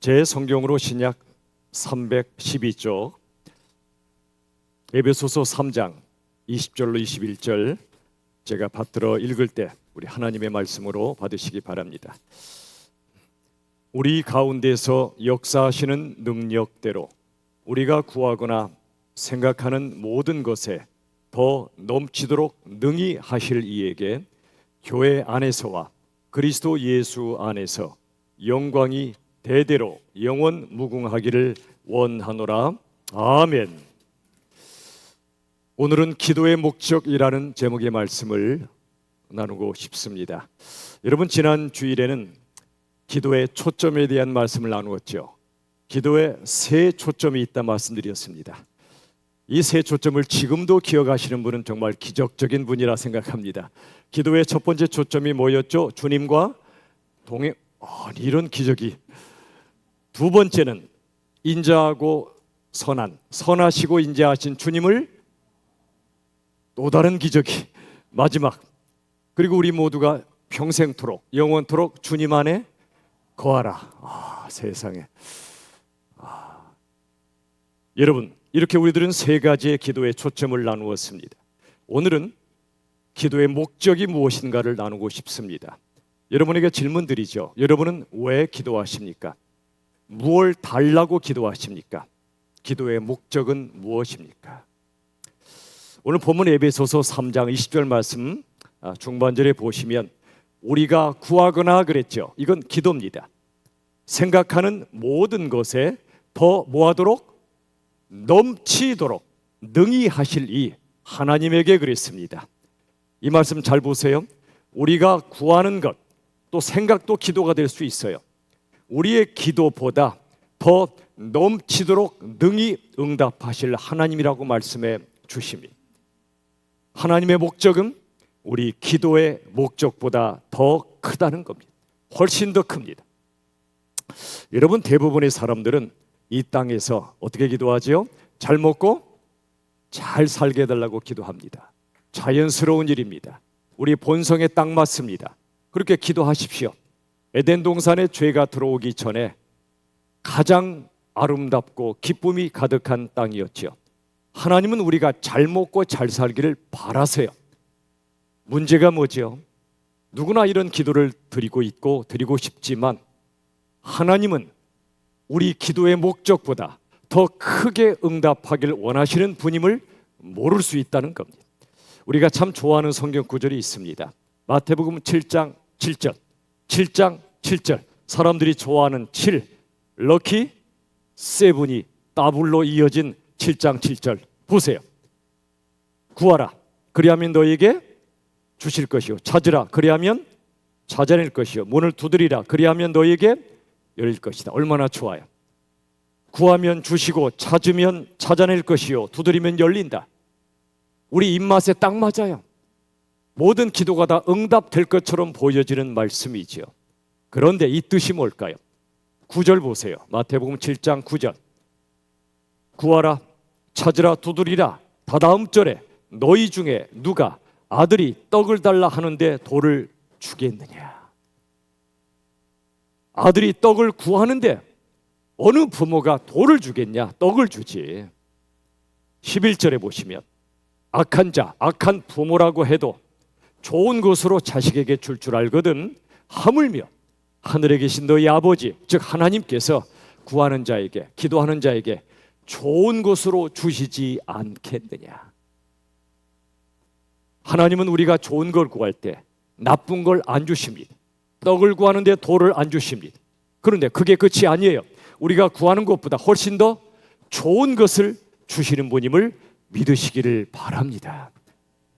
제 성경으로 신약 312쪽 에베소서 3장 20절로 21절 제가 받들어 읽을 때 우리 하나님의 말씀으로 받으시기 바랍니다. 우리 가운데서 역사하시는 능력대로 우리가 구하거나 생각하는 모든 것에 더 넘치도록 능히 하실 이에게 교회 안에서와 그리스도 예수 안에서 영광이 대대로 영원 무궁하기를 원하노라. 아멘. 오늘은 기도의 목적이라는 제목의 말씀을 나누고 싶습니다. 여러분, 지난 주일에는 기도의 초점에 대한 말씀을 나누었죠. 기도에 세 초점이 있다 말씀드렸습니다. 이 세 초점을 지금도 기억하시는 분은 정말 기적적인 분이라 생각합니다. 기도의 첫 번째 초점이 뭐였죠? 주님과 동행. 이런 기적이. 두 번째는 인자하고 선하시고 인자하신 주님을, 또 다른 기적이 마지막. 그리고 우리 모두가 평생토록 영원토록 주님 안에 거하라. 세상에. 여러분, 이렇게 우리들은 세 가지의 기도의 초점을 나누었습니다. 오늘은 기도의 목적이 무엇인가를 나누고 싶습니다. 여러분에게 질문 드리죠. 여러분은 왜 기도하십니까? 무엇을 달라고 기도하십니까? 기도의 목적은 무엇입니까? 오늘 본문 에베소서 3장 20절 말씀 중반절에 보시면 우리가 구하거나 그랬죠. 이건 기도입니다. 생각하는 모든 것에 더 뭐하도록? 넘치도록 능히 하실 이 하나님에게 그랬습니다. 이 말씀 잘 보세요. 우리가 구하는 것, 또 생각도 기도가 될 수 있어요. 우리의 기도보다 더 넘치도록 능히 응답하실 하나님이라고 말씀해 주십니다. 하나님의 목적은 우리 기도의 목적보다 더 크다는 겁니다. 훨씬 더 큽니다. 여러분, 대부분의 사람들은 이 땅에서 어떻게 기도하죠? 잘 먹고 잘 살게 해달라고 기도합니다. 자연스러운 일입니다. 우리 본성에 딱 맞습니다. 그렇게 기도하십시오. 에덴 동산에 죄가 들어오기 전에 가장 아름답고 기쁨이 가득한 땅이었죠. 하나님은 우리가 잘 먹고 잘 살기를 바라세요. 문제가 뭐죠? 누구나 이런 기도를 드리고 있고 드리고 싶지만 하나님은 우리 기도의 목적보다 더 크게 응답하길 원하시는 분임을 모를 수 있다는 겁니다. 우리가 참 좋아하는 성경 구절이 있습니다. 마태복음 7장 7절. 7장 7절. 사람들이 좋아하는 7, 럭키 7이 더블로 이어진 7장 7절 보세요. 구하라, 그리하면 너에게 주실 것이요. 찾으라, 그리하면 찾아낼 것이요. 문을 두드리라, 그리하면 너에게 열릴 것이다. 얼마나 좋아요. 구하면 주시고 찾으면 찾아낼 것이요. 두드리면 열린다. 우리 입맛에 딱 맞아요. 모든 기도가 다 응답될 것처럼 보여지는 말씀이지요. 그런데 이 뜻이 뭘까요? 9절 보세요. 마태복음 7장 9절. 구하라, 찾으라, 두드리라. 다다음 절에 너희 중에 누가 아들이 떡을 달라 하는데 돌을 주겠느냐? 아들이 떡을 구하는데 어느 부모가 돌을 주겠냐? 떡을 주지. 11절에 보시면 악한 자, 악한 부모라고 해도 좋은 것으로 자식에게 줄 알거든 하물며 하늘에 계신 너희 아버지, 즉 하나님께서 구하는 자에게, 기도하는 자에게 좋은 것으로 주시지 않겠느냐. 하나님은 우리가 좋은 걸 구할 때 나쁜 걸 안 주십니다. 떡을 구하는데 돌을 안 주십니다. 그런데 그게 끝이 아니에요. 우리가 구하는 것보다 훨씬 더 좋은 것을 주시는 분임을 믿으시기를 바랍니다.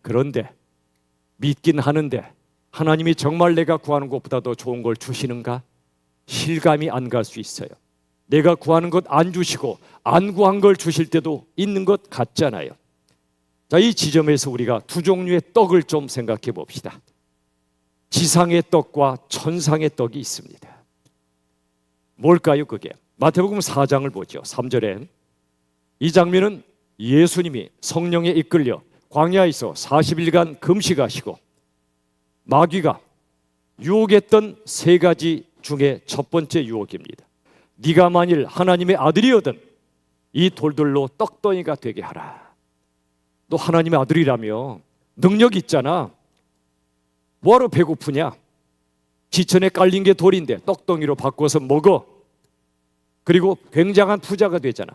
그런데 믿긴 하는데 하나님이 정말 내가 구하는 것보다 더 좋은 걸 주시는가? 실감이 안 갈 수 있어요. 내가 구하는 것 안 주시고 안 구한 걸 주실 때도 있는 것 같잖아요. 자, 이 지점에서 우리가 두 종류의 떡을 좀 생각해 봅시다. 지상의 떡과 천상의 떡이 있습니다. 뭘까요 그게? 마태복음 4장을 보죠. 3절에 이 장면은 예수님이 성령에 이끌려 광야에서 40일간 금식하시고 마귀가 유혹했던 세 가지 중에 첫 번째 유혹입니다. 네가 만일 하나님의 아들이거든 이 돌들로 떡덩이가 되게 하라. 너 하나님의 아들이라며 능력 있잖아. 뭐하러 배고프냐? 지천에 깔린 게 돌인데 떡덩이로 바꿔서 먹어. 그리고 굉장한 부자가 되잖아.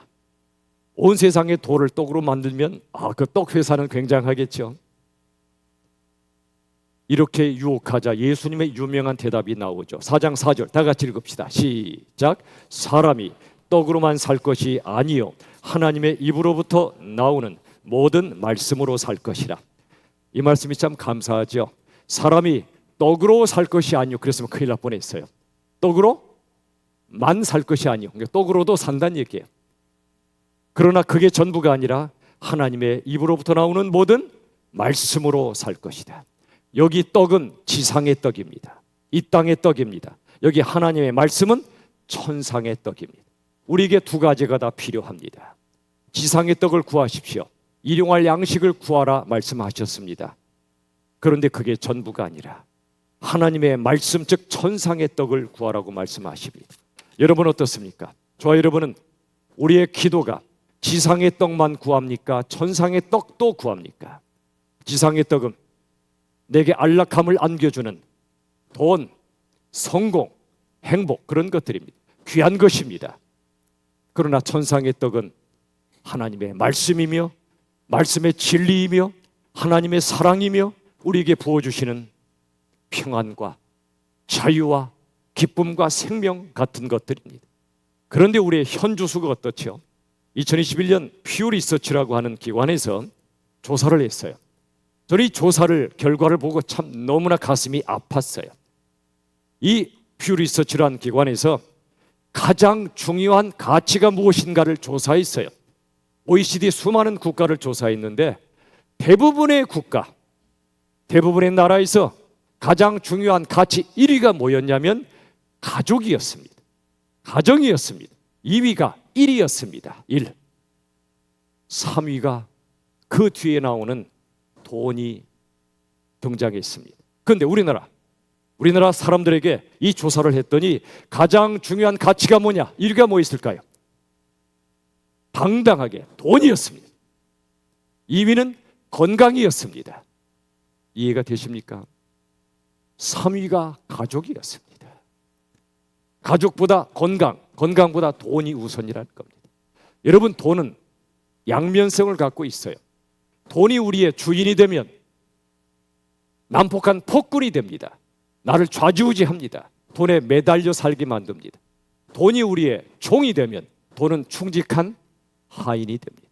온 세상의 돌을 떡으로 만들면 그 떡 회사는 굉장하겠죠. 이렇게 유혹하자 예수님의 유명한 대답이 나오죠. 4장 4절 다 같이 읽읍시다. 시작. 사람이 떡으로만 살 것이 아니요 하나님의 입으로부터 나오는 모든 말씀으로 살 것이라. 이 말씀이 참 감사하죠. 사람이 떡으로 살 것이 아니요. 그랬으면 큰일 날 뻔했어요. 떡으로만 살 것이 아니요. 떡으로도 산다는 얘기예요. 그러나 그게 전부가 아니라 하나님의 입으로부터 나오는 모든 말씀으로 살 것이다. 여기 떡은 지상의 떡입니다. 이 땅의 떡입니다. 여기 하나님의 말씀은 천상의 떡입니다. 우리에게 두 가지가 다 필요합니다. 지상의 떡을 구하십시오. 일용할 양식을 구하라 말씀하셨습니다. 그런데 그게 전부가 아니라 하나님의 말씀 즉 천상의 떡을 구하라고 말씀하십니다. 여러분 어떻습니까? 저와 여러분은 우리의 기도가 지상의 떡만 구합니까? 천상의 떡도 구합니까? 지상의 떡은 내게 안락함을 안겨주는 돈, 성공, 행복 그런 것들입니다. 귀한 것입니다. 그러나 천상의 떡은 하나님의 말씀이며 말씀의 진리이며 하나님의 사랑이며 우리에게 부어주시는 평안과 자유와 기쁨과 생명 같은 것들입니다. 그런데 우리의 현주수가 어떻죠? 2021년 퓨 리서치라고 하는 기관에서 조사를 했어요. 저는 이 조사를 결과를 보고 참 너무나 가슴이 아팠어요. 이 퓨 리서치라는 기관에서 가장 중요한 가치가 무엇인가를 조사했어요. OECD 수많은 국가를 조사했는데 대부분의 국가, 대부분의 나라에서 가장 중요한 가치 1위가 뭐였냐면 가족이었습니다. 가정이었습니다. 2위가 1이었습니다. 1. 3위가 그 뒤에 나오는 돈이 등장했습니다. 그런데 우리나라 사람들에게 이 조사를 했더니 가장 중요한 가치가 뭐냐? 1위가 뭐 있을까요? 당당하게 돈이었습니다. 2위는 건강이었습니다. 이해가 되십니까? 3위가 가족이었습니다. 가족보다 건강보다 돈이 우선이라는 겁니다. 여러분 돈은 양면성을 갖고 있어요. 돈이 우리의 주인이 되면 난폭한 폭군이 됩니다. 나를 좌지우지합니다. 돈에 매달려 살게 만듭니다. 돈이 우리의 종이 되면 돈은 충직한 하인이 됩니다.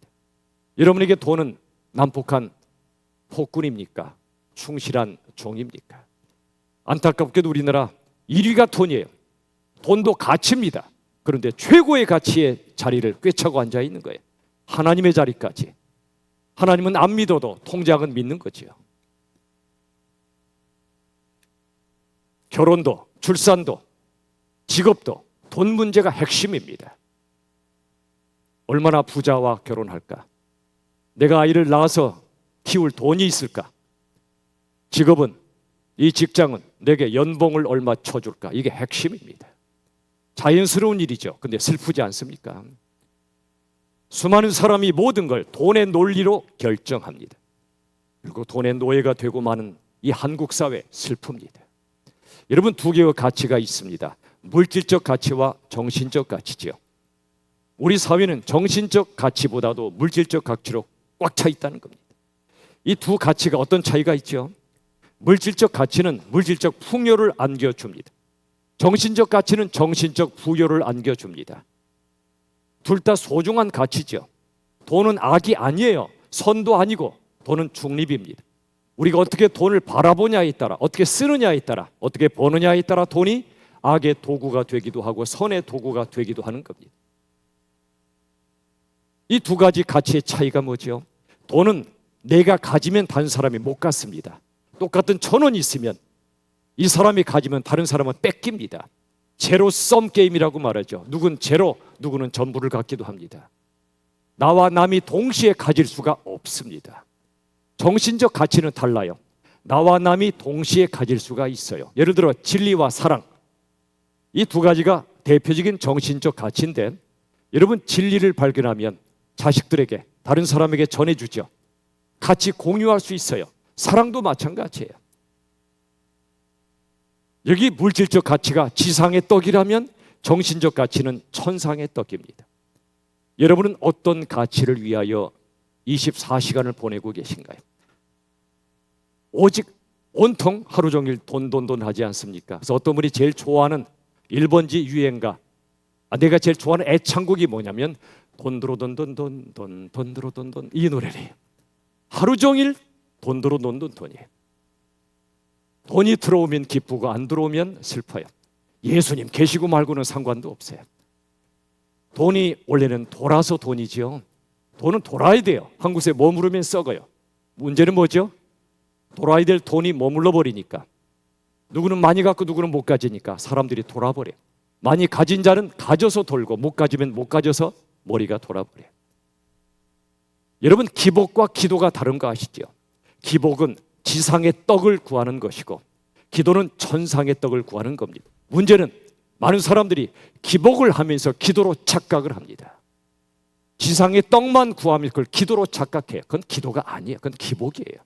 여러분에게 돈은 난폭한 폭군입니까? 충실한 종입니까? 안타깝게도 우리나라 1위가 돈이에요. 돈도 가치입니다. 그런데 최고의 가치의 자리를 꿰차고 앉아 있는 거예요. 하나님의 자리까지. 하나님은 안 믿어도 통장은 믿는 거지요. 결혼도, 출산도, 직업도 돈 문제가 핵심입니다. 얼마나 부자와 결혼할까? 내가 아이를 낳아서 키울 돈이 있을까? 직업은, 이 직장은 내게 연봉을 얼마 쳐줄까? 이게 핵심입니다. 자연스러운 일이죠. 근데 슬프지 않습니까? 수많은 사람이 모든 걸 돈의 논리로 결정합니다. 그리고 돈의 노예가 되고 마는 이 한국 사회 슬픕니다. 여러분 두 개의 가치가 있습니다. 물질적 가치와 정신적 가치죠. 우리 사회는 정신적 가치보다도 물질적 가치로 꽉 차 있다는 겁니다. 이 두 가치가 어떤 차이가 있죠? 물질적 가치는 물질적 풍요를 안겨줍니다. 정신적 가치는 정신적 부여를 안겨줍니다. 둘 다 소중한 가치죠. 돈은 악이 아니에요. 선도 아니고 돈은 중립입니다. 우리가 어떻게 돈을 바라보냐에 따라, 어떻게 쓰느냐에 따라, 어떻게 버느냐에 따라 돈이 악의 도구가 되기도 하고 선의 도구가 되기도 하는 겁니다. 이 두 가지 가치의 차이가 뭐죠? 돈은 내가 가지면 다른 사람이 못 갖습니다. 똑같은 1,000원이 있으면 이 사람이 가지면 다른 사람은 뺏깁니다. 제로섬 게임이라고 말하죠. 누군 제로, 누구는 전부를 갖기도 합니다. 나와 남이 동시에 가질 수가 없습니다. 정신적 가치는 달라요. 나와 남이 동시에 가질 수가 있어요. 예를 들어 진리와 사랑, 이 두 가지가 대표적인 정신적 가치인데 여러분 진리를 발견하면 자식들에게 다른 사람에게 전해주죠. 같이 공유할 수 있어요. 사랑도 마찬가지예요. 여기 물질적 가치가 지상의 떡이라면 정신적 가치는 천상의 떡입니다. 여러분은 어떤 가치를 위하여 24시간을 보내고 계신가요? 오직 온통 하루 종일 돈 하지 않습니까? 그래서 어떤 분이 제일 좋아하는 1번지 유행가, 내가 제일 좋아하는 애창곡이 뭐냐면 돈드로돈돈돈 이 노래래요. 하루 종일 돈이에요. 돈이 들어오면 기쁘고 안 들어오면 슬퍼요. 예수님 계시고 말고는 상관도 없어요. 돈이 원래는 돌아서 돈이죠. 돈은 돌아야 돼요. 한 곳에 머무르면 썩어요. 문제는 뭐죠? 돌아야 될 돈이 머물러 버리니까, 누구는 많이 갖고 누구는 못 가지니까 사람들이 돌아버려요. 많이 가진 자는 가져서 돌고 못 가지면 못 가져서 머리가 돌아버려요. 여러분, 기복과 기도가 다른 거 아시죠? 기복은 지상의 떡을 구하는 것이고 기도는 천상의 떡을 구하는 겁니다. 문제는 많은 사람들이 기복을 하면서 기도로 착각을 합니다. 지상의 떡만 구하면 그걸 기도로 착각해요. 그건 기도가 아니에요. 그건 기복이에요.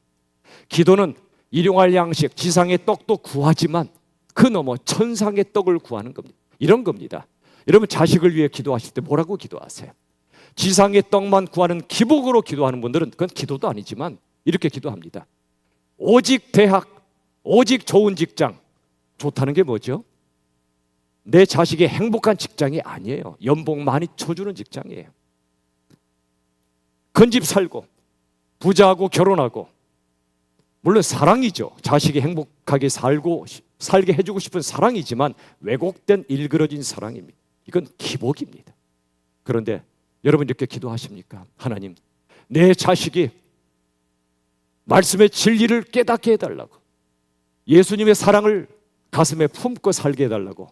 기도는 일용할 양식, 지상의 떡도 구하지만 그 넘어 천상의 떡을 구하는 겁니다. 이런 겁니다. 여러분, 자식을 위해 기도하실 때 뭐라고 기도하세요? 지상의 떡만 구하는 기복으로 기도하는 분들은 그건 기도도 아니지만 이렇게 기도합니다. 오직 대학, 오직 좋은 직장. 좋다는 게 뭐죠? 내 자식이 행복한 직장이 아니에요. 연봉 많이 쳐주는 직장이에요. 큰 집 살고 부자하고 결혼하고, 물론 사랑이죠. 자식이 행복하게 살게 해주고 싶은 사랑이지만 왜곡된 일그러진 사랑입니다. 이건 기복입니다. 그런데 여러분 이렇게 기도하십니까? 하나님, 내 자식이 말씀의 진리를 깨닫게 해달라고, 예수님의 사랑을 가슴에 품고 살게 해달라고.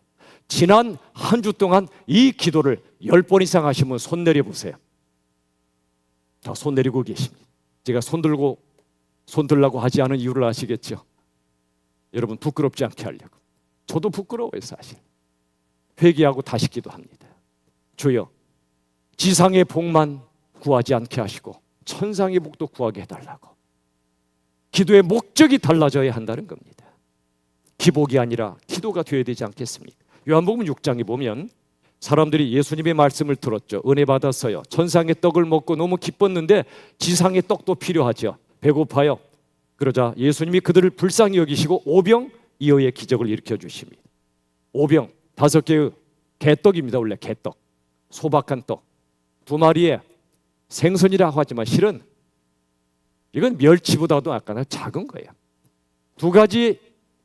지난 한 주 동안 이 기도를 10번 이상 하시면 손 내려보세요. 다 손 내리고 계십니다. 제가 손 들라고 하지 않은 이유를 아시겠죠? 여러분, 부끄럽지 않게 하려고. 저도 부끄러워요, 사실. 회개하고 다시 기도합니다. 주여, 지상의 복만 구하지 않게 하시고 천상의 복도 구하게 해달라고. 기도의 목적이 달라져야 한다는 겁니다. 기복이 아니라 기도가 되어야 되지 않겠습니까? 요한복음 6장에 보면 사람들이 예수님의 말씀을 들었죠. 은혜 받았어요. 천상의 떡을 먹고 너무 기뻤는데 지상의 떡도 필요하죠. 배고파요. 그러자 예수님이 그들을 불쌍히 여기시고 오병이어의 기적을 일으켜 주십니다. 오병, 5개의 개떡입니다. 원래 개떡, 소박한 떡 2마리에 생선이라고 하지만 실은 이건 멸치보다도 약간 작은 거예요. 2가지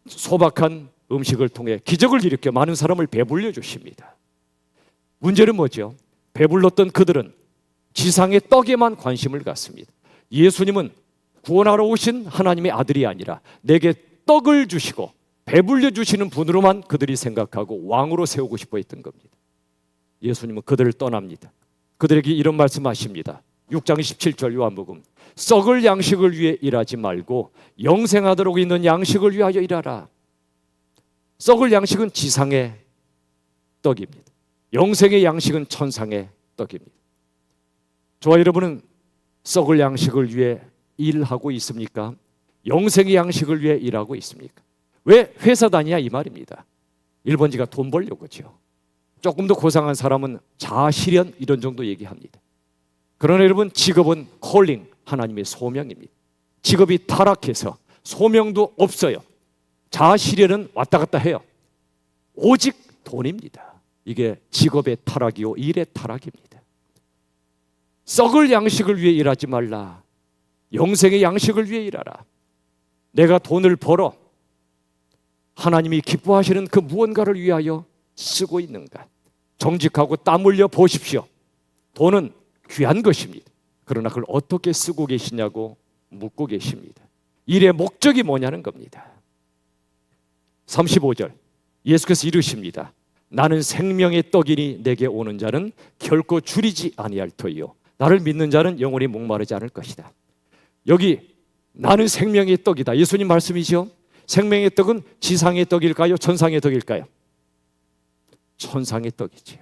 소박한 음식을 통해 기적을 일으켜 많은 사람을 배불려 주십니다. 문제는 뭐죠? 배불렀던 그들은 지상의 떡에만 관심을 갖습니다. 예수님은 구원하러 오신 하나님의 아들이 아니라 내게 떡을 주시고 배불려 주시는 분으로만 그들이 생각하고 왕으로 세우고 싶어 했던 겁니다. 예수님은 그들을 떠납니다. 그들에게 이런 말씀하십니다. 6장 17절 요한복음, 썩을 양식을 위해 일하지 말고 영생하도록 있는 양식을 위하여 일하라. 썩을 양식은 지상의 떡입니다. 영생의 양식은 천상의 떡입니다. 저와 여러분은 썩을 양식을 위해 일하고 있습니까? 영생의 양식을 위해 일하고 있습니까? 왜 회사 다니냐 이 말입니다. 1번지가 돈 벌려고죠. 조금 더 고상한 사람은 자아실현 이런 정도 얘기합니다. 그러나 여러분, 직업은 콜링, 하나님의 소명입니다. 직업이 타락해서 소명도 없어요. 자아실현은 왔다 갔다 해요. 오직 돈입니다. 이게 직업의 타락이요 일의 타락입니다. 썩을 양식을 위해 일하지 말라. 영생의 양식을 위해 일하라. 내가 돈을 벌어 하나님이 기뻐하시는 그 무언가를 위하여 쓰고 있는가? 정직하고 땀 흘려 보십시오. 돈은 귀한 것입니다. 그러나 그걸 어떻게 쓰고 계시냐고 묻고 계십니다. 일의 목적이 뭐냐는 겁니다. 35절 예수께서 이르십니다. 나는 생명의 떡이니 내게 오는 자는 결코 줄이지 아니할 터이요 나를 믿는 자는 영원히 목마르지 않을 것이다. 여기 나는 생명의 떡이다. 예수님 말씀이죠. 생명의 떡은 지상의 떡일까요? 천상의 떡일까요? 천상의 떡이지요.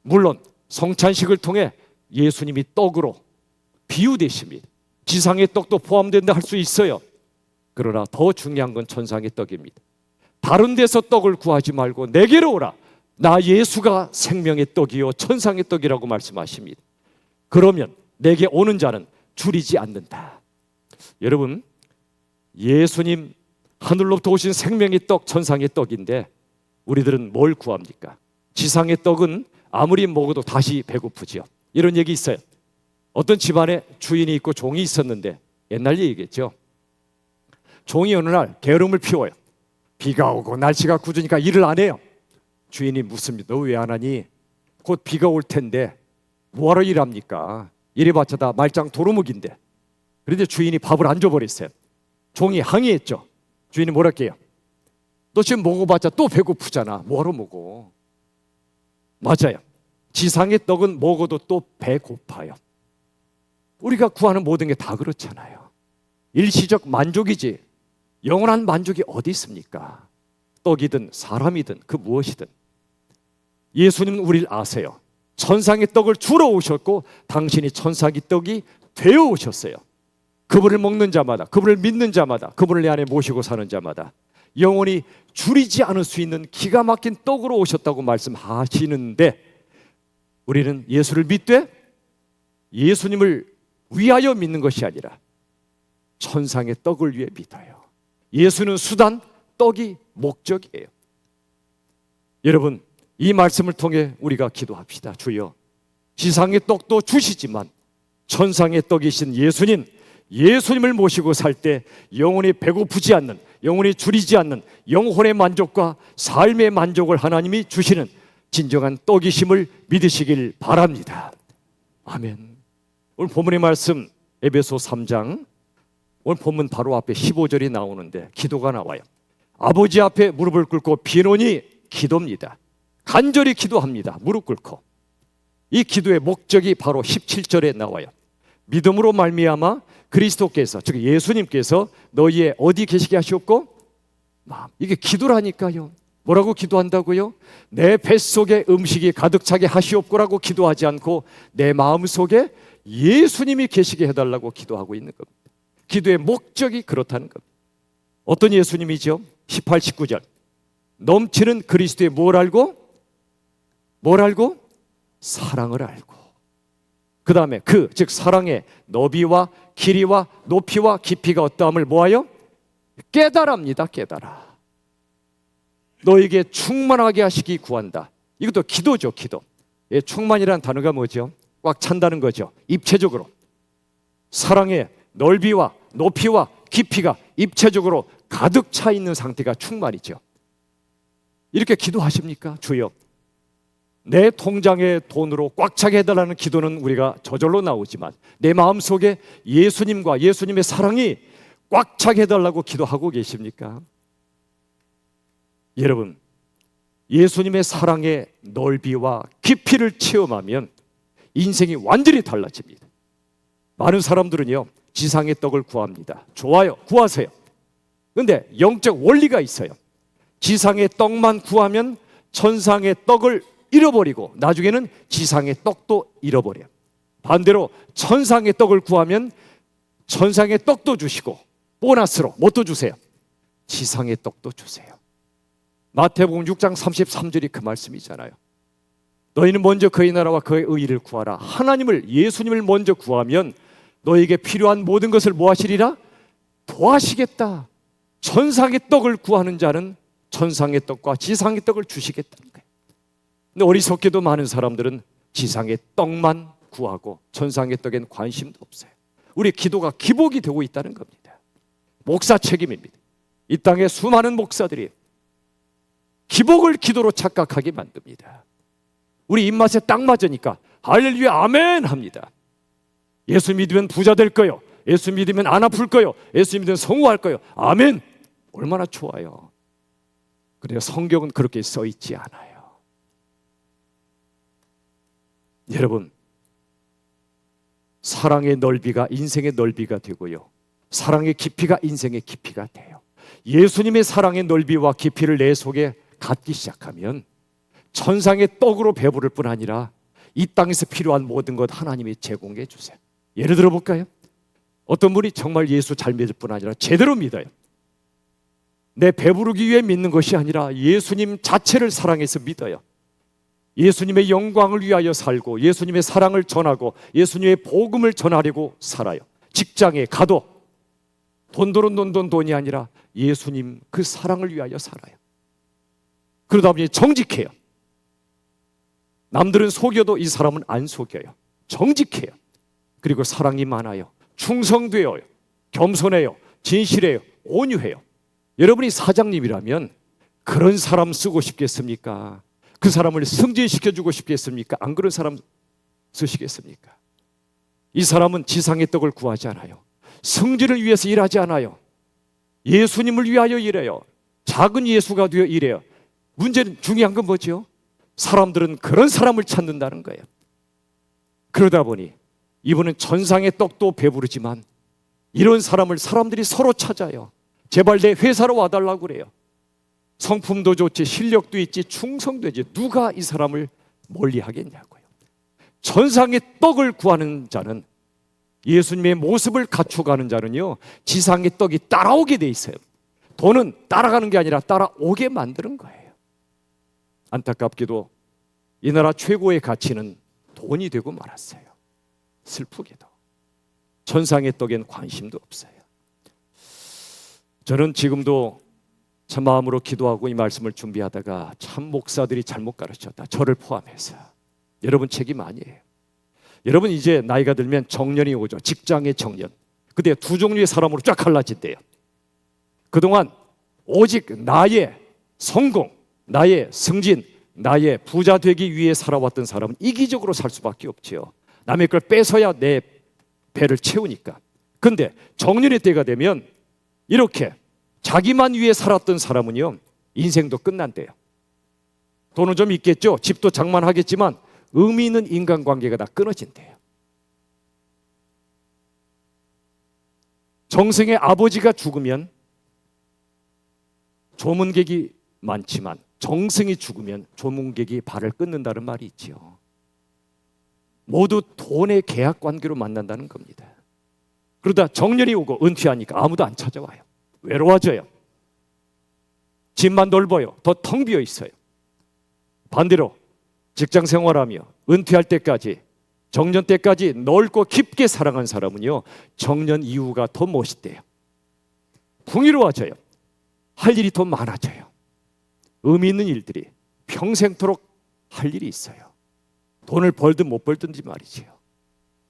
물론 성찬식을 통해 예수님이 떡으로 비유되십니다. 지상의 떡도 포함된다 할 수 있어요. 그러나 더 중요한 건 천상의 떡입니다. 다른 데서 떡을 구하지 말고 내게로 오라. 나 예수가 생명의 떡이요 천상의 떡이라고 말씀하십니다. 그러면 내게 오는 자는 줄이지 않는다. 여러분, 예수님 하늘로부터 오신 생명의 떡, 천상의 떡인데 우리들은 뭘 구합니까? 지상의 떡은 아무리 먹어도 다시 배고프지요. 이런 얘기 있어요. 어떤 집안에 주인이 있고 종이 있었는데, 옛날 얘기겠죠. 종이 어느 날 게으름을 피워요. 비가 오고 날씨가 굳으니까 일을 안 해요. 주인이 묻습니다. 너 왜 안 하니? 곧 비가 올 텐데 뭐하러 일합니까? 이래봤자 다 말짱 도루묵인데. 그런데 주인이 밥을 안 줘버렸어요. 종이 항의했죠. 주인이 뭐랄게요? 너 지금 먹어봤자 또 배고프잖아. 뭐하러 먹어? 맞아요. 지상의 떡은 먹어도 또 배고파요. 우리가 구하는 모든 게 다 그렇잖아요. 일시적 만족이지 영원한 만족이 어디 있습니까? 떡이든 사람이든 그 무엇이든. 예수님은 우리를 아세요. 천상의 떡을 주러 오셨고 당신이 천상의 떡이 되어 오셨어요. 그분을 먹는 자마다, 그분을 믿는 자마다, 그분을 내 안에 모시고 사는 자마다 영원히 줄이지 않을 수 있는 기가 막힌 떡으로 오셨다고 말씀하시는데, 우리는 예수를 믿되 예수님을 위하여 믿는 것이 아니라 천상의 떡을 위해 믿어요. 예수는 수단, 떡이 목적이에요. 여러분, 이 말씀을 통해 우리가 기도합시다. 주여, 지상의 떡도 주시지만 천상의 떡이신 예수님을 모시고 살 때 영원히 배고프지 않는, 영원히 줄이지 않는 영혼의 만족과 삶의 만족을 하나님이 주시는 진정한 떡이심을 믿으시길 바랍니다. 아멘. 오늘 본문의 말씀 에베소 3장, 오늘 본문 바로 앞에 15절이 나오는데 기도가 나와요. 아버지 앞에 무릎을 꿇고 비노니 기도입니다. 간절히 기도합니다. 무릎 꿇고. 이 기도의 목적이 바로 17절에 나와요. 믿음으로 말미암아 그리스도께서, 즉 예수님께서 너희의 어디 계시게 하셨고? 마음. 이게 기도라니까요. 뭐라고 기도한다고요? 내 뱃속에 음식이 가득 차게 하시옵고라고 기도하지 않고 내 마음속에 예수님이 계시게 해달라고 기도하고 있는 겁니다. 기도의 목적이 그렇다는 겁니다. 어떤 예수님이죠? 18, 19절. 넘치는 그리스도의 뭘 알고? 뭘 알고? 사랑을 알고. 그 다음에 즉 사랑의 너비와 길이와 높이와 깊이가 어떠함을 뭐하여? 깨달합니다. 깨달아. 너에게 충만하게 하시기 구한다. 이것도 기도죠. 기도. 예, 충만이라는 단어가 뭐죠? 꽉 찬다는 거죠. 입체적으로 사랑의 넓이와 높이와 깊이가 입체적으로 가득 차 있는 상태가 충만이죠. 이렇게 기도하십니까? 주여, 내 통장에 돈으로 꽉 차게 해달라는 기도는 우리가 저절로 나오지만 내 마음속에 예수님과 예수님의 사랑이 꽉 차게 해달라고 기도하고 계십니까? 여러분, 예수님의 사랑의 넓이와 깊이를 체험하면 인생이 완전히 달라집니다. 많은 사람들은요, 지상의 떡을 구합니다. 좋아요, 구하세요. 그런데 영적 원리가 있어요. 지상의 떡만 구하면 천상의 떡을 잃어버리고 나중에는 지상의 떡도 잃어버려요. 반대로 천상의 떡을 구하면 천상의 떡도 주시고 보너스로 뭣도 주세요? 지상의 떡도 주세요. 마태복음 6장 33절이 그 말씀이잖아요. 너희는 먼저 그의 나라와 그의 의의를 구하라. 하나님을, 예수님을 먼저 구하면 너에게 필요한 모든 것을 뭐 하시리라? 도하시겠다. 천상의 떡을 구하는 자는 천상의 떡과 지상의 떡을 주시겠다는 거예요. 근데 어리석게도 많은 사람들은 지상의 떡만 구하고 천상의 떡엔 관심도 없어요. 우리 기도가 기복이 되고 있다는 겁니다. 목사 책임입니다. 이 땅에 수많은 목사들이 기복을 기도로 착각하게 만듭니다. 우리 입맛에 딱 맞으니까 할렐루야 아멘 합니다. 예수 믿으면 부자 될 거요, 예수 믿으면 안 아플 거요, 예수 믿으면 성공할 거요. 아멘. 얼마나 좋아요. 그런데 성경은 그렇게 써 있지 않아요. 여러분, 사랑의 넓이가 인생의 넓이가 되고요, 사랑의 깊이가 인생의 깊이가 돼요. 예수님의 사랑의 넓이와 깊이를 내 속에 갖기 시작하면 천상의 떡으로 배부를 뿐 아니라 이 땅에서 필요한 모든 것 하나님이 제공해 주세요. 예를 들어 볼까요? 어떤 분이 정말 예수 잘 믿을 뿐 아니라 제대로 믿어요. 내 배부르기 위해 믿는 것이 아니라 예수님 자체를 사랑해서 믿어요. 예수님의 영광을 위하여 살고 예수님의 사랑을 전하고 예수님의 복음을 전하려고 살아요. 직장에 가도 돈이 아니라 예수님 그 사랑을 위하여 살아요. 그러다 보니 정직해요. 남들은 속여도 이 사람은 안 속여요. 정직해요. 그리고 사랑이 많아요. 충성되어요. 겸손해요. 진실해요. 온유해요. 여러분이 사장님이라면 그런 사람 쓰고 싶겠습니까? 그 사람을 승진시켜주고 싶겠습니까? 안 그런 사람 쓰시겠습니까? 이 사람은 지상의 떡을 구하지 않아요. 승진을 위해서 일하지 않아요. 예수님을 위하여 일해요. 작은 예수가 되어 일해요. 문제는 중요한 건 뭐죠? 사람들은 그런 사람을 찾는다는 거예요. 그러다 보니 이분은 천상의 떡도 배부르지만 이런 사람을 사람들이 서로 찾아요. 제발 내 회사로 와달라고 그래요. 성품도 좋지, 실력도 있지, 충성도 있지. 누가 이 사람을 멀리 하겠냐고요. 천상의 떡을 구하는 자는, 예수님의 모습을 갖춰가는 자는요, 지상의 떡이 따라오게 돼 있어요. 돈은 따라가는 게 아니라 따라오게 만드는 거예요. 안타깝게도 이 나라 최고의 가치는 돈이 되고 말았어요. 슬프게도 천상의 떡엔 관심도 없어요. 저는 지금도 참 마음으로 기도하고 이 말씀을 준비하다가 참 목사들이 잘못 가르쳤다, 저를 포함해서. 여러분 책임 아니에요. 여러분 이제 나이가 들면 정년이 오죠. 직장의 정년. 근데 두 종류의 사람으로 쫙 갈라진대요. 그동안 오직 나의 성공, 나의 승진, 나의 부자 되기 위해 살아왔던 사람은 이기적으로 살 수밖에 없지요. 남의 걸 뺏어야 내 배를 채우니까. 근데 정년의 때가 되면 이렇게 자기만 위해 살았던 사람은요, 인생도 끝난대요. 돈은 좀 있겠죠. 집도 장만하겠지만 의미 있는 인간관계가 다 끊어진대요. 정승의 아버지가 죽으면 조문객이 많지만 정승이 죽으면 조문객이 발을 끊는다는 말이 있지요. 모두 돈의 계약 관계로 만난다는 겁니다. 그러다 정년이 오고 은퇴하니까 아무도 안 찾아와요. 외로워져요. 집만 넓어요. 더 텅 비어 있어요. 반대로 직장 생활하며 은퇴할 때까지, 정년 때까지 넓고 깊게 사랑한 사람은요, 정년 이후가 더 멋있대요. 풍요로워져요. 할 일이 더 많아져요. 의미 있는 일들이 평생토록 할 일이 있어요. 돈을 벌든 못 벌든지 말이지요.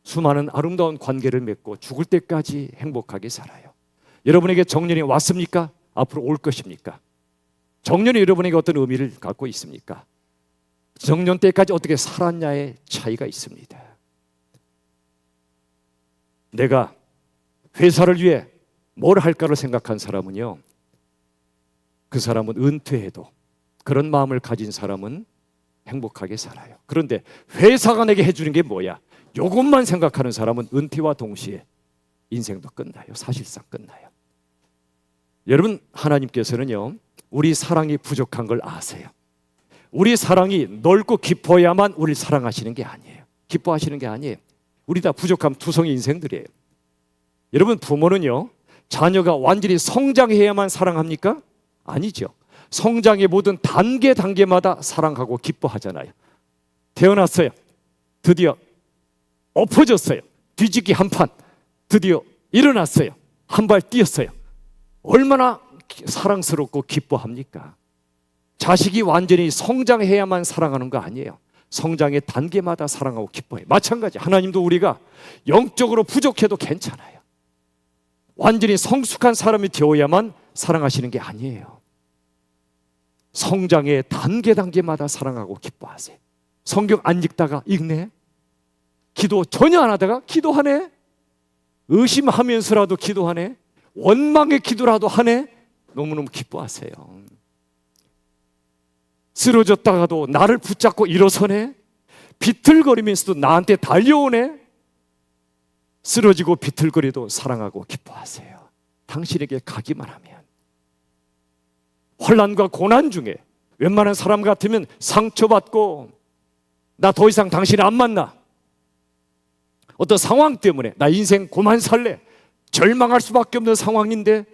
수많은 아름다운 관계를 맺고 죽을 때까지 행복하게 살아요. 여러분에게 정년이 왔습니까? 앞으로 올 것입니까? 정년이 여러분에게 어떤 의미를 갖고 있습니까? 정년 때까지 어떻게 살았냐의 차이가 있습니다. 내가 회사를 위해 뭘 할까를 생각한 사람은요, 그 사람은 은퇴해도, 그런 마음을 가진 사람은 행복하게 살아요. 그런데 회사가 내게 해주는 게 뭐야? 이것만 생각하는 사람은 은퇴와 동시에 인생도 끝나요. 사실상 끝나요. 여러분, 하나님께서는요, 우리 사랑이 부족한 걸 아세요. 우리 사랑이 넓고 깊어야만 우리를 사랑하시는 게 아니에요. 기뻐하시는 게 아니에요. 우리 다 부족한 투성이 인생들이에요. 여러분, 부모는요, 자녀가 완전히 성장해야만 사랑합니까? 아니죠. 성장의 모든 단계마다 사랑하고 기뻐하잖아요. 태어났어요. 드디어 엎어졌어요. 뒤집기 한 판. 드디어 일어났어요. 한 발 뛰었어요. 얼마나 사랑스럽고 기뻐합니까? 자식이 완전히 성장해야만 사랑하는 거 아니에요. 성장의 단계마다 사랑하고 기뻐해요. 마찬가지, 하나님도 우리가 영적으로 부족해도 괜찮아요. 완전히 성숙한 사람이 되어야만 사랑하시는 게 아니에요. 성장의 단계마다 사랑하고 기뻐하세요. 성경 안 읽다가 읽네? 기도 전혀 안 하다가 기도하네? 의심하면서라도 기도하네? 원망의 기도라도 하네? 너무너무 기뻐하세요. 쓰러졌다가도 나를 붙잡고 일어서네? 비틀거리면서도 나한테 달려오네? 쓰러지고 비틀거리도 사랑하고 기뻐하세요. 당신에게 가기만 하면. 환난과 고난 중에 웬만한 사람 같으면 상처받고 나 더 이상 당신 안 만나, 어떤 상황 때문에 나 인생 그만 살래, 절망할 수밖에 없는 상황인데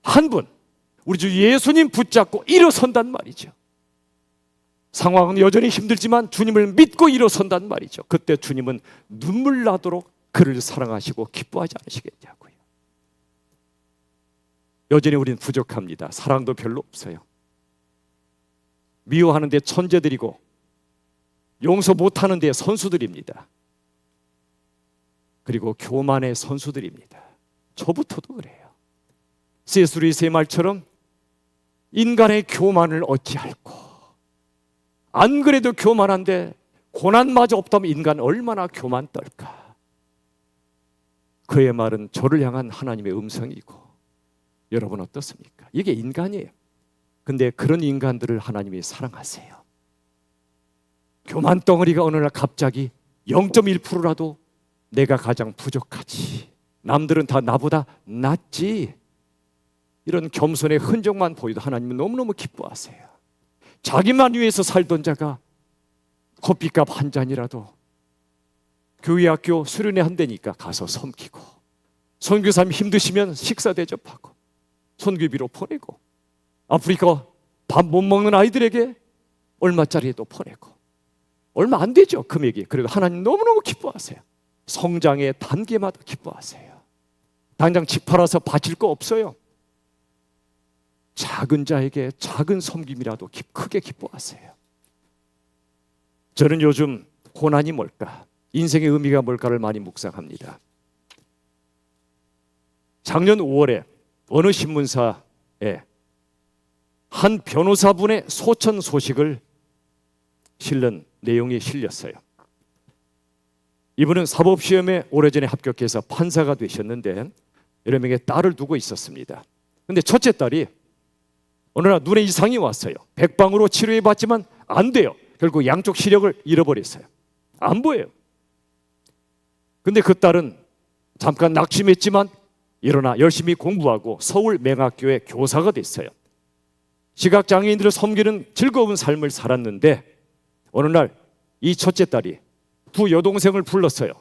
한 분, 우리 주 예수님 붙잡고 일어선단 말이죠. 상황은 여전히 힘들지만 주님을 믿고 일어선단 말이죠. 그때 주님은 눈물 나도록 그를 사랑하시고 기뻐하지 않으시겠냐고요. 여전히 우리는 부족합니다. 사랑도 별로 없어요. 미워하는데 천재들이고 용서 못하는데 선수들입니다. 그리고 교만의 선수들입니다. 저부터도 그래요. C.S. 루이스의 말처럼 인간의 교만을 어찌할꼬. 안 그래도 교만한데 고난마저 없다면 인간 얼마나 교만 떨까. 그의 말은 저를 향한 하나님의 음성이고, 여러분 어떻습니까? 이게 인간이에요. 근데 그런 인간들을 하나님이 사랑하세요. 교만 덩어리가 어느 날 갑자기 0.1%라도 내가 가장 부족하지, 남들은 다 나보다 낫지, 이런 겸손의 흔적만 보여도 하나님은 너무너무 기뻐하세요. 자기만 위해서 살던 자가 커피값 한 잔이라도 교회 학교 수련회 한다니까 가서 섬기고, 선교사님 힘드시면 식사 대접하고 선교비로 보내고, 아프리카 밥 못 먹는 아이들에게 얼마짜리도 보내고, 얼마 안 되죠 금액이. 그래도 하나님 너무너무 기뻐하세요. 성장의 단계마다 기뻐하세요. 당장 집 팔아서 바칠 거 없어요. 작은 자에게 작은 섬김이라도 크게 기뻐하세요. 저는 요즘 고난이 뭘까, 인생의 의미가 뭘까를 많이 묵상합니다. 작년 5월에 어느 신문사에 한 변호사분의 소천 소식을 실는 내용이 실렸어요. 이분은 사법시험에 오래전에 합격해서 판사가 되셨는데 여러 명의 딸을 두고 있었습니다. 그런데 첫째 딸이 어느 날 눈에 이상이 왔어요. 백방으로 치료해봤지만 안 돼요. 결국 양쪽 시력을 잃어버렸어요. 안 보여요. 근데 그 딸은 잠깐 낙심했지만 일어나 열심히 공부하고 서울 맹학교의 교사가 됐어요. 시각장애인들을 섬기는 즐거운 삶을 살았는데 어느 날 이 첫째 딸이 두 여동생을 불렀어요.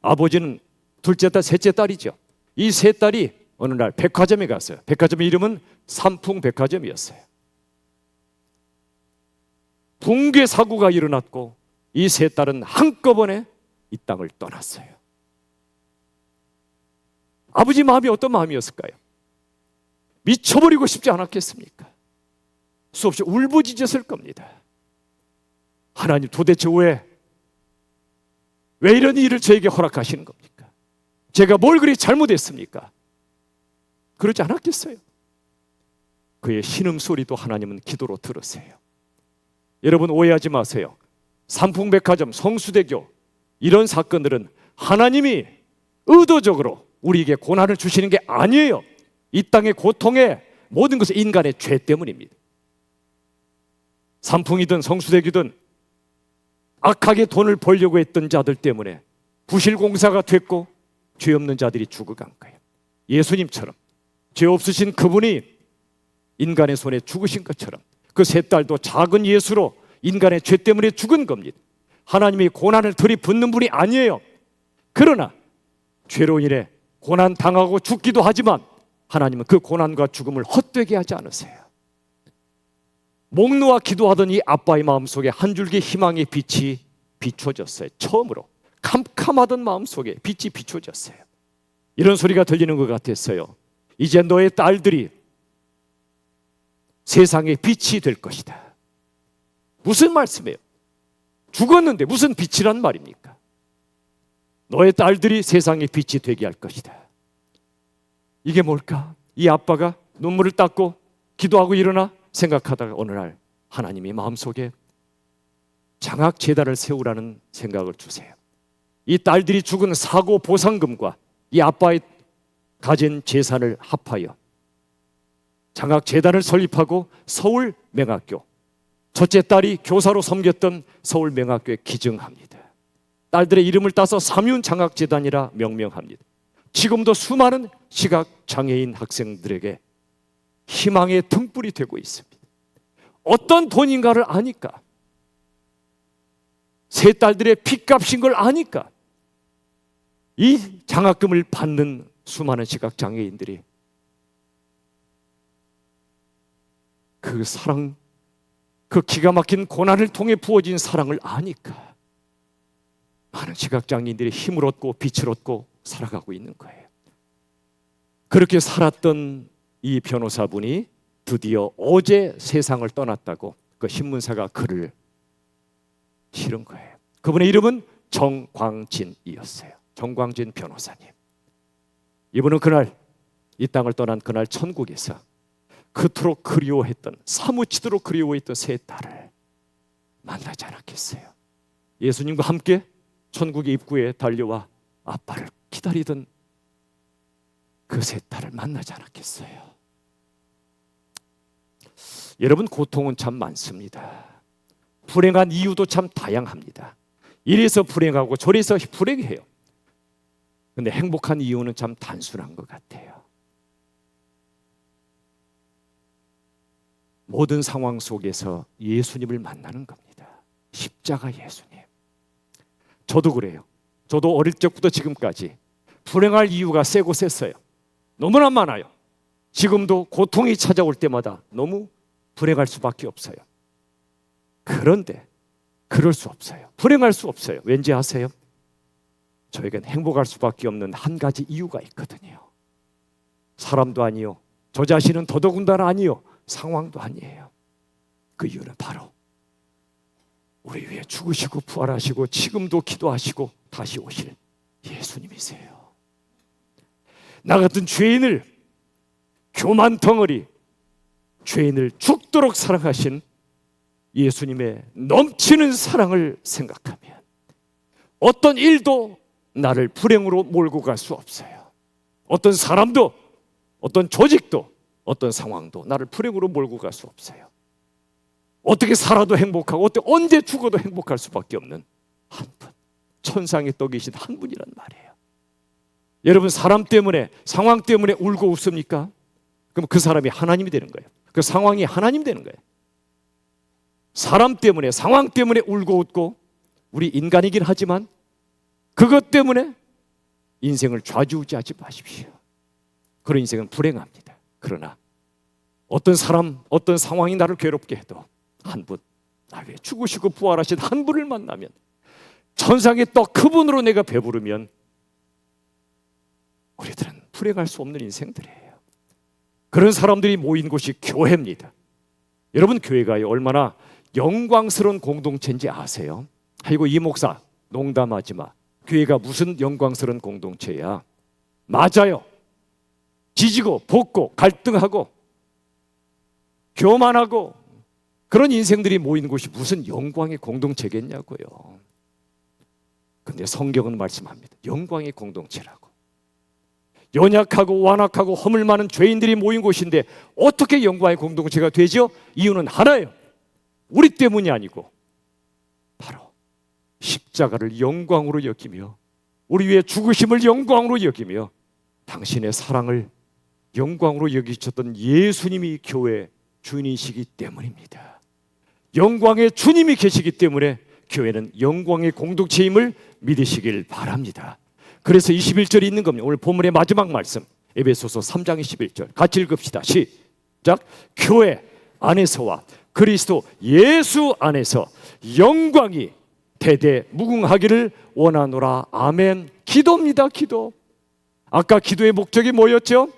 아버지는 둘째 딸, 셋째 딸이죠. 이 세 딸이 어느 날 백화점에 갔어요. 백화점의 이름은 삼풍백화점이었어요. 붕괴 사고가 일어났고 이 세 딸은 한꺼번에 이 땅을 떠났어요. 아버지 마음이 어떤 마음이었을까요? 미쳐버리고 싶지 않았겠습니까? 수없이 울부짖었을 겁니다. 하나님 도대체 왜 이런 일을 저에게 허락하시는 겁니까? 제가 뭘 그리 잘못했습니까? 그러지 않았겠어요? 그의 신음소리도 하나님은 기도로 들으세요. 여러분 오해하지 마세요. 삼풍백화점, 성수대교 이런 사건들은 하나님이 의도적으로 우리에게 고난을 주시는 게 아니에요. 이 땅의 고통의 모든 것은 인간의 죄 때문입니다. 삼풍이든 성수대교든 악하게 돈을 벌려고 했던 자들 때문에 부실공사가 됐고 죄 없는 자들이 죽어간 거예요. 예수님처럼 죄 없으신 그분이 인간의 손에 죽으신 것처럼 그 세 딸도 작은 예수로 인간의 죄 때문에 죽은 겁니다. 하나님이 고난을 들이붓는 분이 아니에요. 그러나 죄로 인해 고난 당하고 죽기도 하지만 하나님은 그 고난과 죽음을 헛되게 하지 않으세요. 목 놓아 기도하던 이 아빠의 마음속에 한 줄기 희망의 빛이 비춰졌어요. 처음으로 캄캄하던 마음속에 빛이 비춰졌어요. 이런 소리가 들리는 것 같았어요. 이제 너의 딸들이 세상의 빛이 될 것이다. 무슨 말씀이에요? 죽었는데 무슨 빛이란 말입니까? 너의 딸들이 세상의 빛이 되게 할 것이다. 이게 뭘까? 이 아빠가 눈물을 닦고 기도하고 일어나 생각하다가 어느 날 하나님이 마음속에 장학재단을 세우라는 생각을 주세요. 이 딸들이 죽은 사고 보상금과 이 아빠의 가진 재산을 합하여 장학재단을 설립하고 서울 맹학교, 첫째 딸이 교사로 섬겼던 서울 맹학교에 기증합니다. 딸들의 이름을 따서 삼윤장학재단이라 명명합니다. 지금도 수많은 시각장애인 학생들에게 희망의 등불이 되고 있습니다. 어떤 돈인가를 아니까, 세 딸들의 핏값인 걸 아니까 이 장학금을 받는 수많은 시각장애인들이 그 사랑, 그 기가 막힌 고난을 통해 부어진 사랑을 아니까 많은 시각장애인들이 힘을 얻고 빛을 얻고 살아가고 있는 거예요. 그렇게 살았던 이 변호사분이 드디어 어제 세상을 떠났다고 그 신문사가 글을 실은 거예요. 그분의 이름은 정광진이었어요. 정광진 변호사님. 이분은 그날, 이 땅을 떠난 그날 천국에서 그토록 그리워했던, 사무치도록 그리워했던 세 딸을 만나지 않았겠어요. 예수님과 함께 천국의 입구에 달려와 아빠를 기다리던 그 세 딸을 만나지 않았겠어요. 여러분, 고통은 참 많습니다. 불행한 이유도 참 다양합니다. 이래서 불행하고 저래서 불행해요. 근데 행복한 이유는 참 단순한 것 같아요. 모든 상황 속에서 예수님을 만나는 겁니다. 십자가 예수님. 저도 그래요. 저도 어릴 적부터 지금까지 불행할 이유가 세고 셌어요. 너무나 많아요. 지금도 고통이 찾아올 때마다 너무 불행할 수밖에 없어요. 그런데 그럴 수 없어요. 불행할 수 없어요. 왠지 아세요? 저에겐 행복할 수밖에 없는 한 가지 이유가 있거든요. 사람도 아니요, 저 자신은 더더군다나 아니요, 상황도 아니에요. 그 이유는 바로 우리 위해 죽으시고 부활하시고 지금도 기도하시고 다시 오실 예수님이세요. 나 같은 죄인을, 교만 덩어리 죄인을 죽도록 사랑하신 예수님의 넘치는 사랑을 생각하면 어떤 일도 나를 불행으로 몰고 갈 수 없어요. 어떤 사람도, 어떤 조직도, 어떤 상황도 나를 불행으로 몰고 갈 수 없어요. 어떻게 살아도 행복하고 언제 죽어도 행복할 수밖에 없는 한 분, 천상의 떡이신 한 분이란 말이에요. 여러분, 사람 때문에, 상황 때문에 울고 웃습니까? 그럼 그 사람이 하나님이 되는 거예요. 그 상황이 하나님 되는 거예요. 사람 때문에, 상황 때문에 울고 웃고, 우리 인간이긴 하지만 그것 때문에 인생을 좌지우지하지 마십시오. 그런 인생은 불행합니다. 그러나 어떤 사람, 어떤 상황이 나를 괴롭게 해도 한 분, 나 위해 죽으시고 부활하신 한 분을 만나면, 천상의 떡 그분으로 내가 배부르면 우리들은 불행할 수 없는 인생들이에요. 그런 사람들이 모인 곳이 교회입니다. 여러분, 교회가 얼마나 영광스러운 공동체인지 아세요? 아이고, 이 목사 농담하지 마. 교회가 무슨 영광스러운 공동체야? 맞아요. 지지고 볶고 갈등하고 교만하고 그런 인생들이 모이는 곳이 무슨 영광의 공동체겠냐고요. 근데 성경은 말씀합니다. 영광의 공동체라고. 연약하고 완악하고 허물 많은 죄인들이 모인 곳인데 어떻게 영광의 공동체가 되죠? 이유는 하나예요. 우리 때문이 아니고 바로 십자가를 영광으로 여기며 우리 위해 죽으심을 영광으로 여기며 당신의 사랑을 영광으로 여기셨던 예수님이 교회 주인이시기 때문입니다. 영광의 주님이 계시기 때문에 교회는 영광의 공동체임을 믿으시길 바랍니다. 그래서 21절이 있는 겁니다. 오늘 본문의 마지막 말씀, 에베소서 3장 21절 같이 읽읍시다. 시작. 교회 안에서와 그리스도 예수 안에서 영광이 대대 무궁하기를 원하노라. 아멘. 기도입니다. 기도. 아까 기도의 목적이 뭐였죠?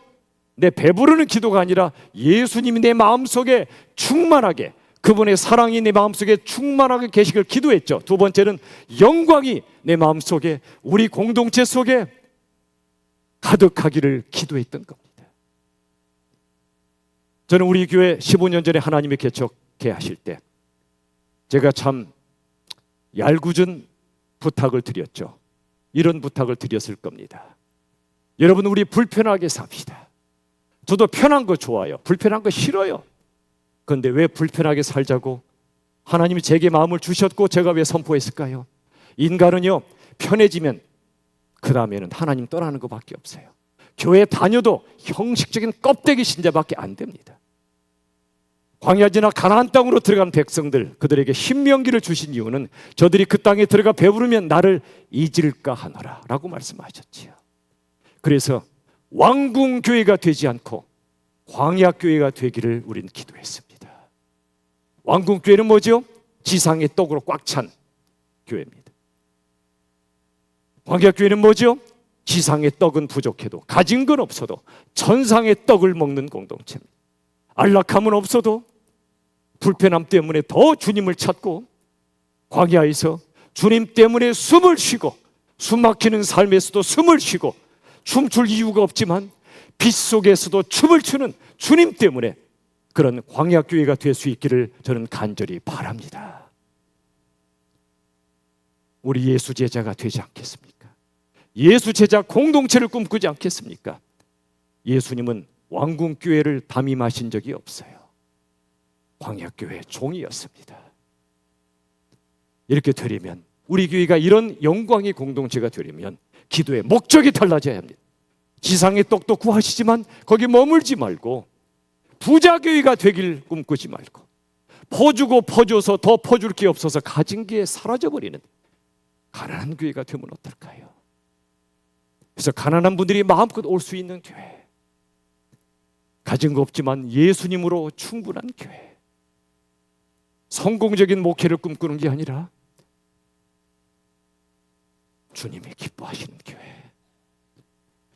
내 배부르는 기도가 아니라 예수님이 내 마음속에 충만하게, 그분의 사랑이 내 마음속에 충만하게 계시길 기도했죠. 두 번째는 영광이 내 마음속에, 우리 공동체 속에 가득하기를 기도했던 겁니다. 저는 우리 교회 15년 전에 하나님이 개척해 하실 때 제가 참 얄궂은 부탁을 드렸죠. 이런 부탁을 드렸을 겁니다. 여러분, 우리 불편하게 삽시다. 저도 편한 거 좋아요. 불편한 거 싫어요. 그런데 왜 불편하게 살자고 하나님이 제게 마음을 주셨고 제가 왜 선포했을까요? 인간은요, 편해지면 그 다음에는 하나님 떠나는 것밖에 없어요. 교회 다녀도 형식적인 껍데기 신자밖에 안 됩니다. 광야 지나 가나안 땅으로 들어간 백성들, 그들에게 신명기를 주신 이유는 저들이 그 땅에 들어가 배부르면 나를 잊을까 하노라 라고 말씀하셨지요. 그래서 왕궁교회가 되지 않고 광야교회가 되기를 우리는 기도했습니다. 왕궁교회는 뭐죠? 지상의 떡으로 꽉 찬 교회입니다. 광야교회는 뭐죠? 지상의 떡은 부족해도, 가진 건 없어도 천상의 떡을 먹는 공동체입니다. 안락함은 없어도 불편함 때문에 더 주님을 찾고, 광야에서 주님 때문에 숨을 쉬고, 숨 막히는 삶에서도 숨을 쉬고, 춤출 이유가 없지만 빛 속에서도 춤을 추는 주님 때문에 그런 광야교회가 될 수 있기를 저는 간절히 바랍니다. 우리 예수 제자가 되지 않겠습니까? 예수 제자 공동체를 꿈꾸지 않겠습니까? 예수님은 왕궁교회를 담임하신 적이 없어요. 광야교회 종이었습니다. 이렇게 되려면, 우리 교회가 이런 영광의 공동체가 되려면 기도의 목적이 달라져야 합니다. 지상의 떡도 구하시지만 거기 머물지 말고 부자교회가 되길 꿈꾸지 말고, 퍼주고 퍼줘서 더 퍼줄 게 없어서 가진 게 사라져버리는 가난한 교회가 되면 어떨까요? 그래서 가난한 분들이 마음껏 올 수 있는 교회, 가진 거 없지만 예수님으로 충분한 교회, 성공적인 목회를 꿈꾸는 게 아니라 주님이 기뻐하시는 교회,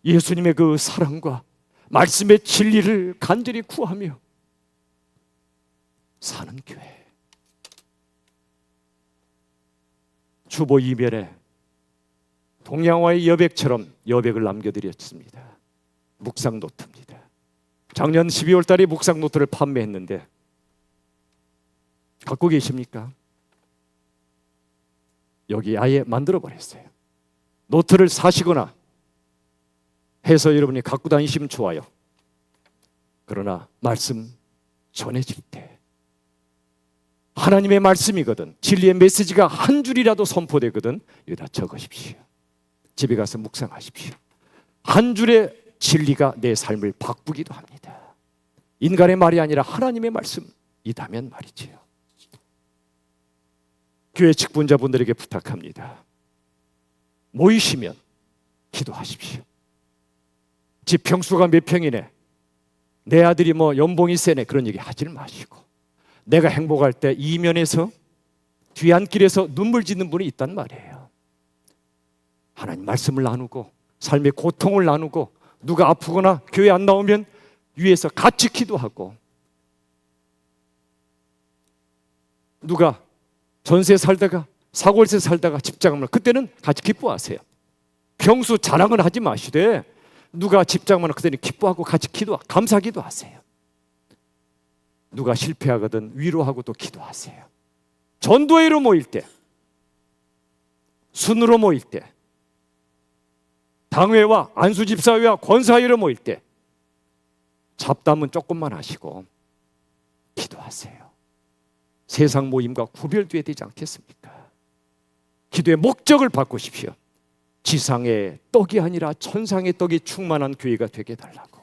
예수님의 그 사랑과 말씀의 진리를 간절히 구하며 사는 교회. 주보 이면에 동양화의 여백처럼 여백을 남겨드렸습니다. 묵상 노트입니다. 작년 12월 달에 묵상 노트를 판매했는데 갖고 계십니까? 여기 아예 만들어버렸어요. 노트를 사시거나 해서 여러분이 갖고 다니시면 좋아요. 그러나 말씀 전해질 때 하나님의 말씀이거든, 진리의 메시지가 한 줄이라도 선포되거든 여기다 적으십시오. 집에 가서 묵상하십시오. 한 줄의 진리가 내 삶을 바꾸기도 합니다. 인간의 말이 아니라 하나님의 말씀이다면 말이지요. 교회 직분자분들에게 부탁합니다. 모이시면 기도하십시오. 집 평수가 몇 평이네, 내 아들이 뭐 연봉이 세네, 그런 얘기 하지 마시고, 내가 행복할 때 이면에서 뒤안길에서 눈물 짓는 분이 있단 말이에요. 하나님 말씀을 나누고 삶의 고통을 나누고, 누가 아프거나 교회 안 나오면 위에서 같이 기도하고, 누가 전세 살다가 사골세 살다가 집장을 그때는 같이 기뻐하세요. 평수 자랑은 하지 마시되 누가 집장만 그때는 기뻐하고 같이 감사기도 하세요. 누가 실패하거든 위로하고 또 기도하세요. 전도회로 모일 때, 순으로 모일 때, 당회와 안수집사회와 권사회로 모일 때 잡담은 조금만 하시고 기도하세요. 세상 모임과 구별돼야 되지 않겠습니까? 기도의 목적을 바꾸십시오. 지상의 떡이 아니라 천상의 떡이 충만한 교회가 되게 해달라고.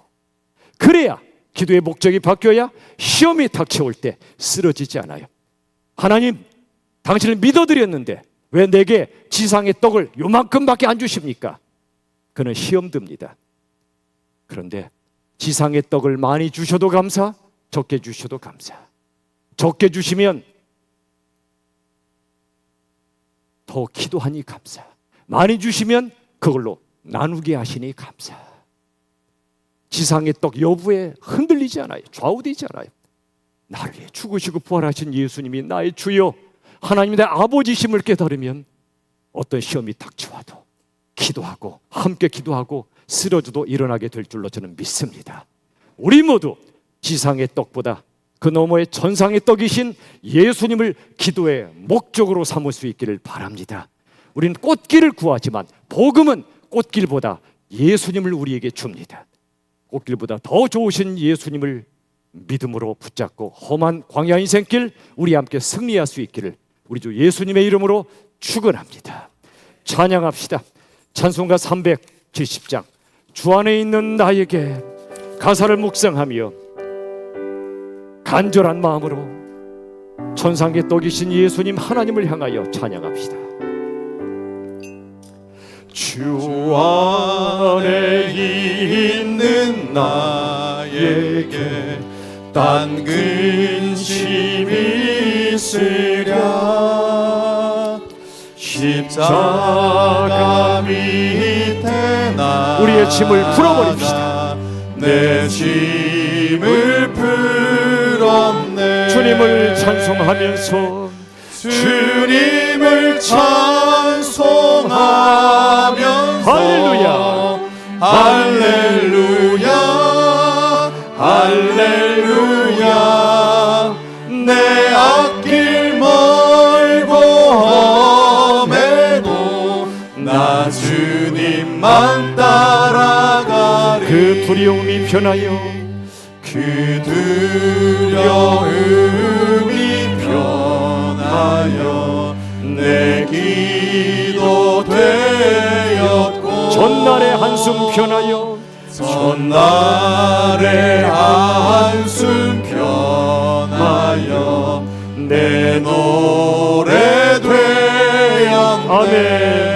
그래야 기도의 목적이 바뀌어야 시험이 닥쳐올 때 쓰러지지 않아요. 하나님, 당신을 믿어드렸는데 왜 내게 지상의 떡을 요만큼밖에 안 주십니까? 그는 시험 듭니다. 그런데 지상의 떡을 많이 주셔도 감사, 적게 주셔도 감사. 적게 주시면 더 기도하니 감사, 많이 주시면 그걸로 나누게 하시니 감사. 지상의 떡 여부에 흔들리지 않아요. 좌우되지 않아요. 나를 위해 죽으시고 부활하신 예수님이 나의 주여, 하나님의 아버지심을 깨달으면 어떤 시험이 닥쳐와도 기도하고 함께 기도하고 쓰러져도 일어나게 될 줄로 저는 믿습니다. 우리 모두 지상의 떡보다 그 너머의 천상의 떡이신 예수님을 기도의 목적으로 삼을 수 있기를 바랍니다. 우리는 꽃길을 구하지만 복음은 꽃길보다 예수님을 우리에게 줍니다. 꽃길보다 더 좋으신 예수님을 믿음으로 붙잡고 험한 광야 인생길 우리 함께 승리할 수 있기를 우리 주 예수님의 이름으로 축원합니다. 찬양합시다. 찬송가 370장 주 안에 있는 나에게, 가사를 묵상하며 간절한 마음으로 천상의 떡이신 예수님 하나님을 향하여 찬양합시다. 주 안에 있는 나에게 딴 근심이 있으랴. 십자가 밑에 나 우리의 짐을 풀어버립시다. 내 짐을 풀었네. 주님을 찬송하면서 주님을 찬송하면서 할렐루야 할렐루야 할렐루야. 내 앞길 멀고 험해도 나 주님만 따라가리. 그 두려움이 변하여 그 두려움이 변하여 내 기도 되었고 전날의 한숨 변하여 전날의 한숨 변하여 내 노래 되었네. 아멘.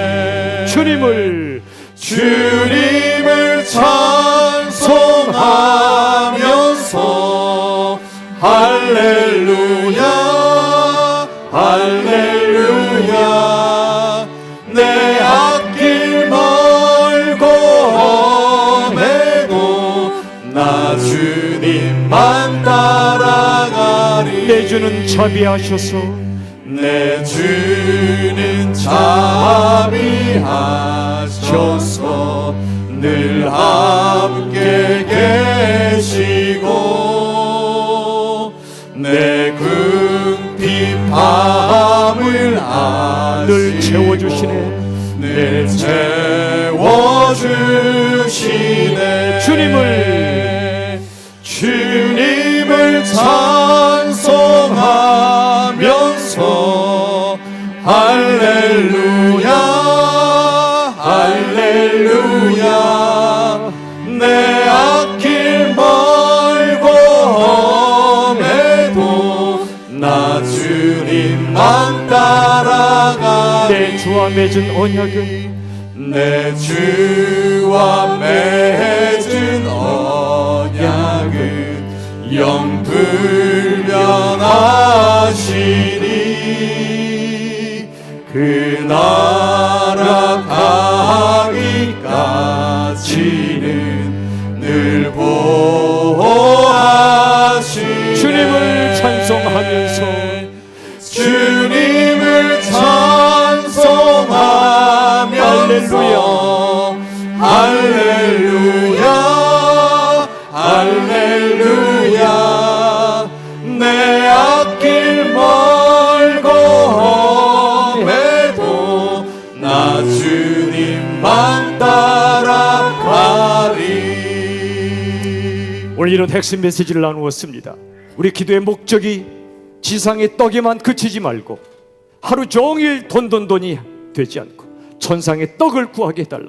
주님을 찬송하면서 할렐루야 할렐루야. 내 앞길 멀고 험해도 나 주님만 따라가리. 내 주는 자비하셔서 내 주는 자비하셔서 늘 함께 계시고 내 궁핍함을 늘 채워주시네. 늘 채워주시네. 주님을 찬송하면서 할렐루야 할렐루야. 내 앞길 멀고 험해도 나 주님만 따라가리. 내 주와 맺은 언약은 내 주와 맺은 언약은 영 불변하시니 그 나라 가기까지는 늘 보호하시네. 주님을 찬송하면서 주님을 찬송하면서 할렐루야 할렐루야. 내 앞길 멀고 험해도 나 주님만 따라가리. 오늘 이런 핵심 메시지를 나누었습니다. 우리 기도의 목적이 지상의 떡에만 그치지 말고 하루 종일 돈이 되지 않고 천상의 떡을 구하게 해달라.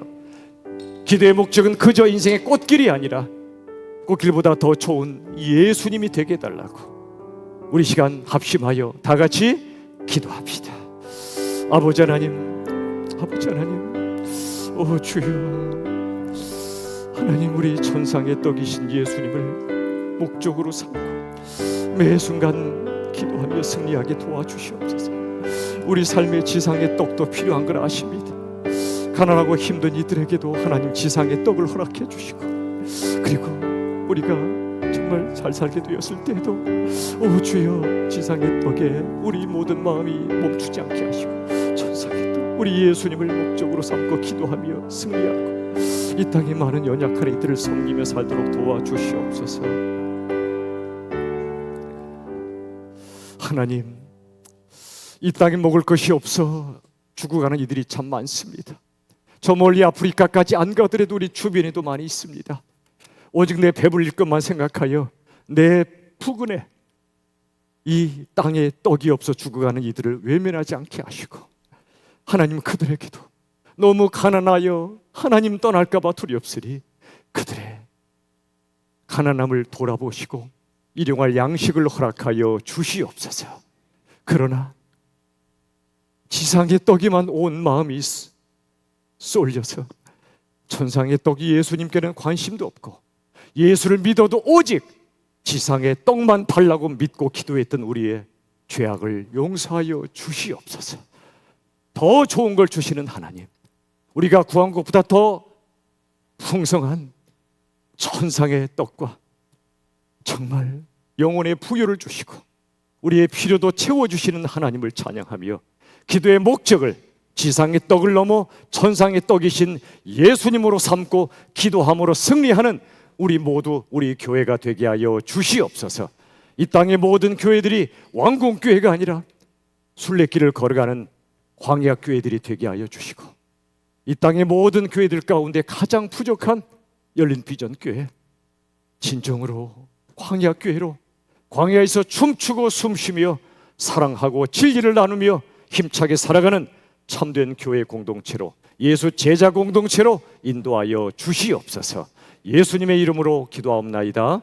기도의 목적은 그저 인생의 꽃길이 아니라 꽃길보다 더 좋은 예수님이 되게 해달라고. 우리 시간 합심하여 다 같이 기도합시다. 아버지 하나님, 오 주여 하나님, 우리 천상의 떡이신 예수님을 목적으로 삼고 매 순간 기도하며 승리하게 도와주시옵소서. 우리 삶의 지상의 떡도 필요한 걸 아십니다. 가난하고 힘든 이들에게도 하나님 지상의 떡을 허락해 주시고, 그리고 우리가 정말 잘 살게 되었을 때도 오 주여 지상의 떡에 우리 모든 마음이 멈추지 않게 하시고 천상의 떡 우리 예수님을 목적으로 삼고 기도하며 승리하고 이 땅의 많은 연약한 이들을 섬기며 살도록 도와주시옵소서. 하나님, 이 땅에 먹을 것이 없어 죽어가는 이들이 참 많습니다. 저 멀리 아프리카까지 안 가더라도 우리 주변에도 많이 있습니다. 오직 내 배불릴 것만 생각하여 내 부근에 이 땅에 떡이 없어 죽어가는 이들을 외면하지 않게 하시고, 하나님 그들에게도 너무 가난하여 하나님 떠날까 봐 두렵으니 그들의 가난함을 돌아보시고 일용할 양식을 허락하여 주시옵소서. 그러나 지상의 떡이만 온 마음이 쏠려서 천상의 떡이 예수님께는 관심도 없고 예수를 믿어도 오직 지상의 떡만 달라고 믿고 기도했던 우리의 죄악을 용서하여 주시옵소서. 더 좋은 걸 주시는 하나님, 우리가 구한 것보다 더 풍성한 천상의 떡과 정말 영혼의 부유를 주시고 우리의 필요도 채워주시는 하나님을 찬양하며 기도의 목적을 지상의 떡을 넘어 천상의 떡이신 예수님으로 삼고 기도함으로 승리하는 우리 모두 우리 교회가 되게 하여 주시옵소서. 이 땅의 모든 교회들이 왕궁교회가 아니라 순례길을 걸어가는 광야교회들이 되게 하여 주시고 이 땅의 모든 교회들 가운데 가장 부족한 열린 비전교회, 진정으로 광야교회로 광야에서 춤추고 숨쉬며 사랑하고 진리를 나누며 힘차게 살아가는 참된 교회 공동체로, 예수 제자 공동체로 인도하여 주시옵소서. 예수님의 이름으로 기도하옵나이다.